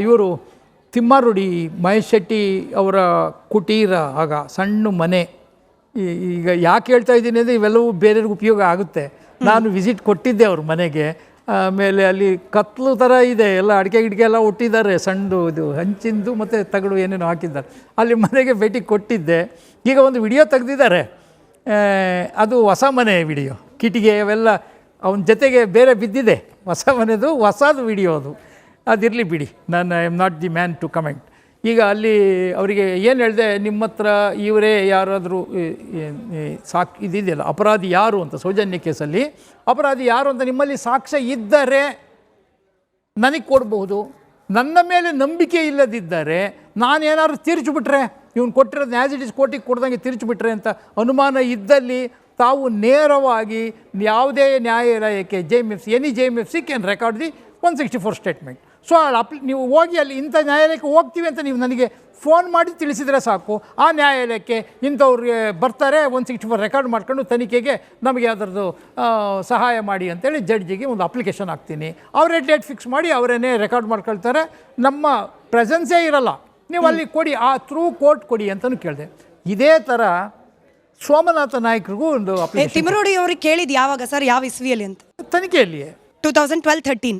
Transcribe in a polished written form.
ಇವರು ತಿಮ್ಮಾರುಡಿ ಮಹೇಶ್ ಶೆಟ್ಟಿ ಅವರ ಕುಟೀರ ಆಗ ಸಣ್ಣ ಮನೆ. ಈಗ ಯಾಕೆ ಹೇಳ್ತಾ ಇದ್ದೀನಿ ಅಂದರೆ ಇವೆಲ್ಲವೂ ಬೇರೆಯವ್ರಿಗೆ ಉಪಯೋಗ ಆಗುತ್ತೆ. ನಾನು ವಿಸಿಟ್ ಕೊಟ್ಟಿದ್ದೆ ಅವ್ರ ಮನೆಗೆ. ಆಮೇಲೆ ಅಲ್ಲಿ ಕತ್ಲು ಥರ ಇದೆ, ಎಲ್ಲ ಅಡಿಕೆ ಗಿಡಿಕೆ ಎಲ್ಲ ಒಟ್ಟಿದ್ದಾರೆ, ಸಣ್ಣದು ಇದು ಹಂಚಿಂದು ಮತ್ತು ತಗಡು ಏನೇನೋ ಹಾಕಿದ್ದಾರೆ. ಅಲ್ಲಿ ಮನೆಗೆ ಭೇಟಿ ಕೊಟ್ಟಿದ್ದೆ. ಈಗ ಒಂದು ವಿಡಿಯೋ ತೆಗೆದಿದ್ದಾರೆ, ಅದು ಹೊಸ ಮನೆ ವಿಡಿಯೋ, ಕಿಟಿಗೆ ಅವೆಲ್ಲ ಅವನ ಜೊತೆಗೆ ಬೇರೆ ಬಿದ್ದಿದೆ. ಹೊಸ ಮನೆದು ಹೊಸದು ವಿಡಿಯೋ ಅದು. ಅದಿರಲಿ ಬಿಡಿ, ನಾನು I am not the man to comment. ಈಗ ಅಲ್ಲಿ ಅವರಿಗೆ ಏನು ಹೇಳಿದೆ, ನಿಮ್ಮ ಹತ್ರ ಇವರೇ ಯಾರಾದರೂ ಇದಿದೆಯಲ್ಲ ಅಪರಾಧಿ ಯಾರು ಅಂತ, ಸೌಜನ್ಯ ಕೇಸಲ್ಲಿ ಅಪರಾಧಿ ಯಾರು ಅಂತ ನಿಮ್ಮಲ್ಲಿ ಸಾಕ್ಷ್ಯ ಇದ್ದರೆ ನನಗೆ ಕೊಡಬಹುದು. ನನ್ನ ಮೇಲೆ ನಂಬಿಕೆ ಇಲ್ಲದಿದ್ದರೆ ನಾನೇನಾದ್ರು ತೀರ್ಚಿಬಿಟ್ರೆ, ಇವನು ಕೊಟ್ಟಿರೋದು ಆ್ಯಸ್ ಇಟ್ ಇಸ್ ಕೋರ್ಟಿಗೆ ಕೊಡ್ದಂಗೆ ತೀರ್ಚಿಬಿಟ್ರೆ ಅಂತ ಅನುಮಾನ ಇದ್ದಲ್ಲಿ ತಾವು ನೇರವಾಗಿ ಯಾವುದೇ ನ್ಯಾಯಾಲಯಕ್ಕೆ any JMFC can record the 164 statement. So ನೀವು ಹೋಗಿ ಅಲ್ಲಿ ಇಂಥ ನ್ಯಾಯಾಲಯಕ್ಕೆ ಹೋಗ್ತೀವಿ ಅಂತ ನೀವು ನನಗೆ ಫೋನ್ ಮಾಡಿ ತಿಳಿಸಿದರೆ ಸಾಕು. ಆ ನ್ಯಾಯಾಲಯಕ್ಕೆ ಇಂಥವ್ರಿಗೆ ಬರ್ತಾರೆ, 164 ರೆಕಾರ್ಡ್ ಮಾಡ್ಕೊಂಡು ತನಿಖೆಗೆ ನಮಗೆ ಅದರದ್ದು ಸಹಾಯ ಮಾಡಿ ಅಂತೇಳಿ ಜಡ್ಜಿಗೆ ಒಂದು ಅಪ್ಲಿಕೇಶನ್ ಹಾಕ್ತೀನಿ. ಅವರೇ ಡೇಟ್ ಫಿಕ್ಸ್ ಮಾಡಿ ಅವರೇನೇ ರೆಕಾರ್ಡ್ ಮಾಡ್ಕೊಳ್ತಾರೆ. ನಮ್ಮ ಪ್ರೆಸೆನ್ಸೇ ಇರಲ್ಲ, ನೀವು ಅಲ್ಲಿ ಕೊಡಿ, ಆ ಥ್ರೂ ಕೋರ್ಟ್ ಕೊಡಿ ಅಂತಲೂ ಕೇಳಿದೆ. ಇದೇ ಥರ ಸೋಮನಾಥ ನಾಯ್ಕರಿಗೂ ಒಂದು ತಿಮ್ಮರೋಡಿ ಅವ್ರಿಗೆ ಕೇಳಿದ್ದು ಯಾವಾಗ ಸರ್, ಯಾವ ಇಸ್ವಿಯಲ್ಲಿ ಅಂತ? ತನಿಖೆಯಲ್ಲಿಯೇ 2012-13